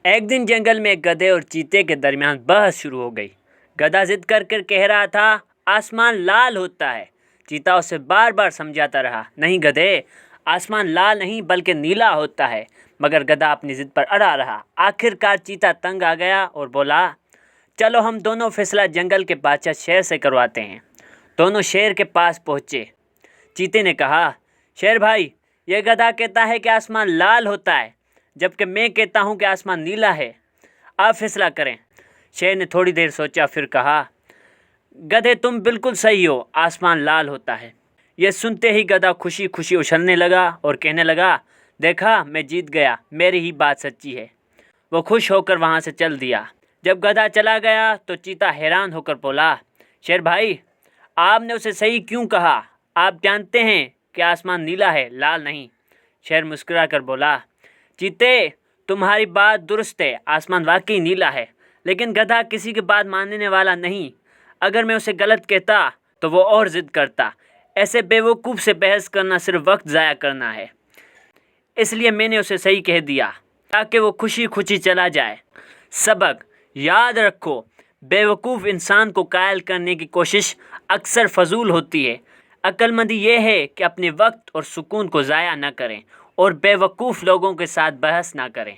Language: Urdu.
ایک دن جنگل میں ایک گدھے اور چیتے کے درمیان بحث شروع ہو گئی۔ گدھا ضد کر کہہ رہا تھا آسمان لال ہوتا ہے۔ چیتا اسے بار بار سمجھاتا رہا، نہیں گدھے، آسمان لال نہیں بلکہ نیلا ہوتا ہے، مگر گدھا اپنی ضد پر اڑا رہا۔ آخر کار چیتا تنگ آ گیا اور بولا، چلو ہم دونوں فیصلہ جنگل کے بادشاہ شیر سے کرواتے ہیں۔ دونوں شیر کے پاس پہنچے۔ چیتے نے کہا، شیر بھائی، یہ گدھا کہتا ہے کہ آسمان لال ہوتا ہے جبکہ میں کہتا ہوں کہ آسمان نیلا ہے، آپ فیصلہ کریں۔ شیر نے تھوڑی دیر سوچا، پھر کہا، گدھے تم بالکل صحیح ہو، آسمان لال ہوتا ہے۔ یہ سنتے ہی گدھا خوشی خوشی اچھلنے لگا اور کہنے لگا، دیکھا میں جیت گیا، میری ہی بات سچی ہے۔ وہ خوش ہو کر وہاں سے چل دیا۔ جب گدھا چلا گیا تو چیتا حیران ہو کر بولا، شیر بھائی، آپ نے اسے صحیح کیوں کہا؟ آپ جانتے ہیں کہ آسمان نیلا ہے، لال نہیں۔ شیر مسکرا کر بولا، چیتے، تمہاری بات درست ہے، آسمان واقعی نیلا ہے، لیکن گدھا کسی کی بات ماننے والا نہیں۔ اگر میں اسے غلط کہتا تو وہ اور ضد کرتا۔ ایسے بیوقوف سے بحث کرنا صرف وقت ضائع کرنا ہے، اس لیے میں نے اسے صحیح کہہ دیا تاکہ وہ خوشی خوشی چلا جائے۔ سبق یاد رکھو، بیوقوف انسان کو قائل کرنے کی کوشش اکثر فضول ہوتی ہے۔ عقل مندی یہ ہے کہ اپنے وقت اور سکون کو ضائع نہ کریں اور بیوقوف لوگوں کے ساتھ بحث نہ کریں۔